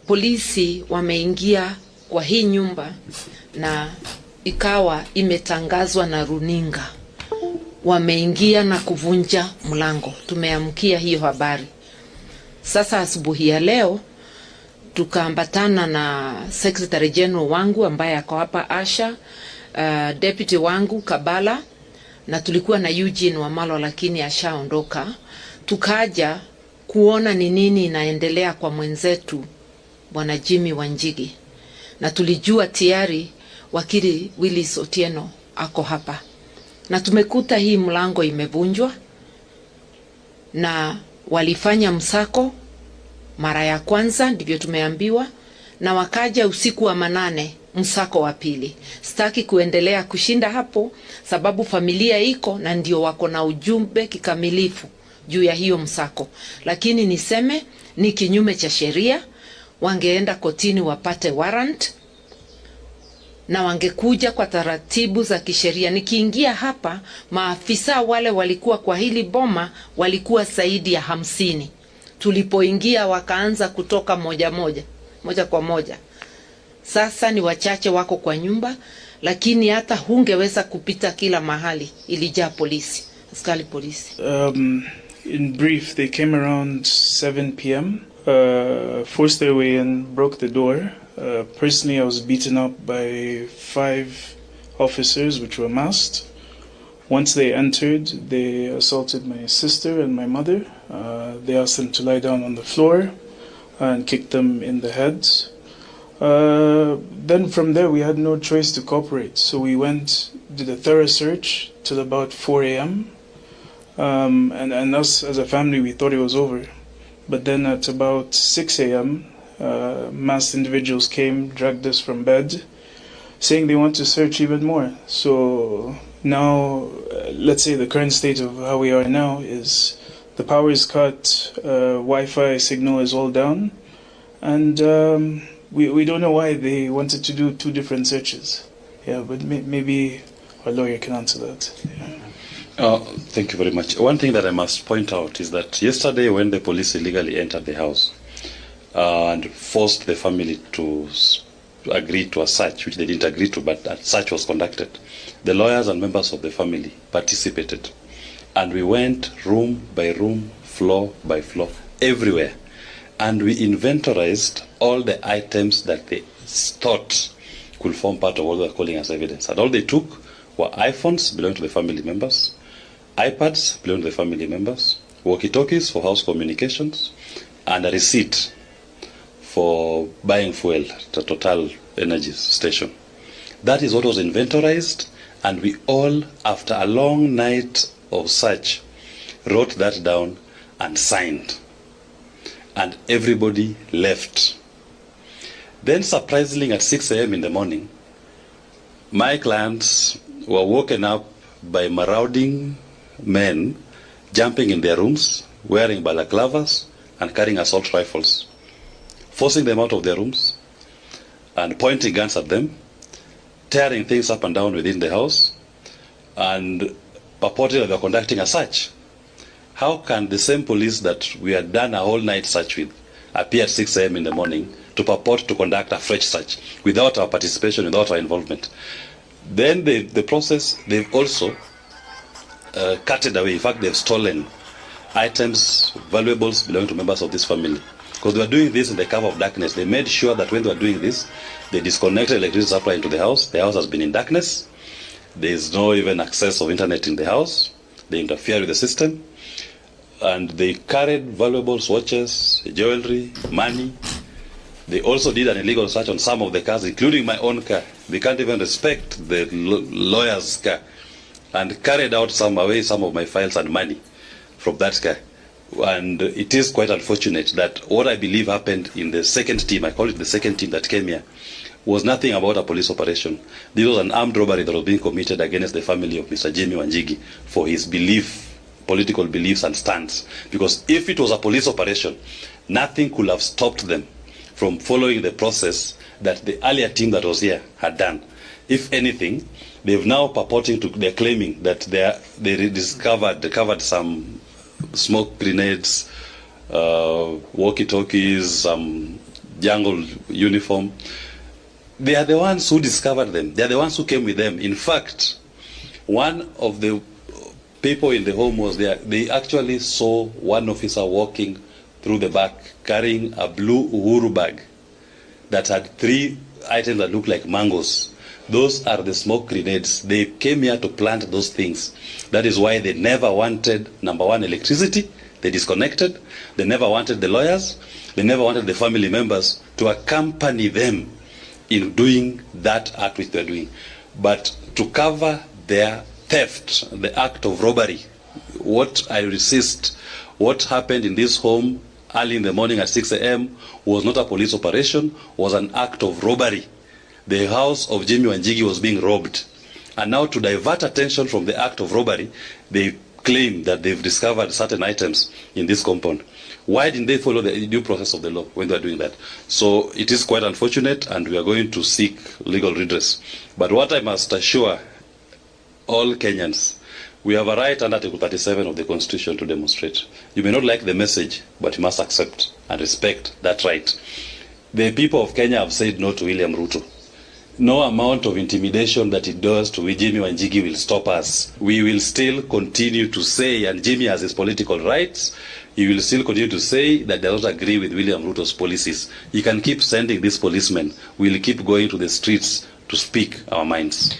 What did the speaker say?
Polisi wameingia kwa hii nyumba na ikawa imetangazwa na runinga. Wameingia na kuvunja mlango. Tumeamkia hiyo habari. Sasa asubuhi ya leo tukaambatana na Secretary General wangu ambaye ako hapa Asha, Deputy wangu Kabala, na tulikuwa na Eugene Wamalo lakini ashaondoka. Tukaja kuona ni nini inaendelea kwa mwenzetu Bwana Jimmy Wanjigi. Na tulijua tayari wakili Willis Otieno ako hapa. Na tumekuta hii mlango imevunjwa na walifanya msako mara ya kwanza, ndivyo tumeambiwa, na wakaja usiku wa manane msako wa pili. Sitaki kuendelea kushinda hapo sababu familia iko na ndio wako na ujumbe kikamilifu juu ya hiyo msako. Lakini niseme ni kinyume cha sheria. Wangeenda kotini wapate warrant na wangekuja kwa taratibu za kisheria. Nikiingia hapa, maafisa wale walikuwa kwa hili boma walikuwa zaidi ya 50. Tulipoingia wakaanza kutoka moja kwa moja. Sasa ni wachache wako kwa nyumba, lakini hata hungeweza kupita kila mahali, ilijaa polisi, askari polisi. In brief, they came around 7 p.m., forced their way in, broke the door. Personally, I was beaten up by 5 officers which were masked. Once they entered, they assaulted my sister and my mother. They asked them to lie down on the floor and kicked them in the head. Then from there, we had no choice to cooperate. So we did a thorough search till about 4 a.m. And us as a family, we thought it was over. But then at about 6 a.m., masked individuals came, dragged us from bed, saying they want to search even more. So now, let's say the current state of how we are now is the power is cut, Wi-Fi signal is all down, and we don't know why they wanted to do 2 different searches. Yeah, but maybe our lawyer can answer that. Yeah. Thank you very much. One thing that I must point out is that yesterday when the police illegally entered the house and forced the family to agree to a search, which they didn't agree to, but a search was conducted, the lawyers and members of the family participated. And we went room by room, floor by floor, everywhere. And we inventorized all the items that they thought could form part of what they were calling as evidence. And all they took were iPhones belonging to the family members, iPads belonging to the family members, walkie-talkies for house communications, and a receipt for buying fuel at the Total Energy station. That is what was inventorized, and we all, after a long night of search, wrote that down and signed. And everybody left. Then surprisingly at 6 a.m. in the morning, my clients were woken up by marauding men jumping in their rooms, wearing balaclavas and carrying assault rifles, forcing them out of their rooms and pointing guns at them, tearing things up and down within the house, and purporting that they were conducting a search. How can the same police that we had done a whole night search with appear at 6 a.m. in the morning to purport to conduct a fresh search without our participation, without our involvement? Then the process, they've also carted away. In fact, they've stolen items, valuables belonging to members of this family. Because they were doing this in the cover of darkness. They made sure that when they were doing this, they disconnected electricity supply into the house. The house has been in darkness. There is no even access of internet in the house. They interfere with the system. And they carried valuables, watches, jewelry, money. They also did an illegal search on some of the cars, including my own car. They can't even respect the lawyer's car. And carried out away some of my files and money from that car. And it is quite unfortunate that what I believe happened in the second team, I call it the second team that came here, was nothing about a police operation. This was an armed robbery that was being committed against the family of Mr. Jimmy Wanjigi for his political beliefs and stands. Because if it was a police operation, nothing could have stopped them from following the process that the earlier team that was here had done. If anything, they're claiming that they discovered some smoke grenades, walkie-talkies, jungle uniform. They are the ones who discovered them. They are the ones who came with them. In fact, one of the people in the home was there. They actually saw one officer walking through the back carrying a blue Uhuru bag that had 3 items that looked like mangoes. Those are the smoke grenades. They came here to plant those things. That is why they never wanted, number one, electricity. They disconnected. They never wanted the lawyers. They never wanted the family members to accompany them in doing that act which they're doing. But to cover their theft, the act of robbery, what I resist, what happened in this home early in the morning at 6 a.m. was not a police operation, was an act of robbery. The house of Jimmy Wanjigi was being robbed. And now to divert attention from the act of robbery, they claim that they've discovered certain items in this compound. Why didn't they follow the due process of the law when they are doing that? So it is quite unfortunate, and we are going to seek legal redress. But what I must assure all Kenyans, we have a right under Article 37 of the Constitution to demonstrate. You may not like the message, but you must accept and respect that right. The people of Kenya have said no to William Ruto. No amount of intimidation that it does to Jimmy Wanjigi will stop us. We will still continue to say, and Jimmy has his political rights, he will still continue to say that they don't agree with William Ruto's policies. He can keep sending these policemen. We'll keep going to the streets to speak our minds.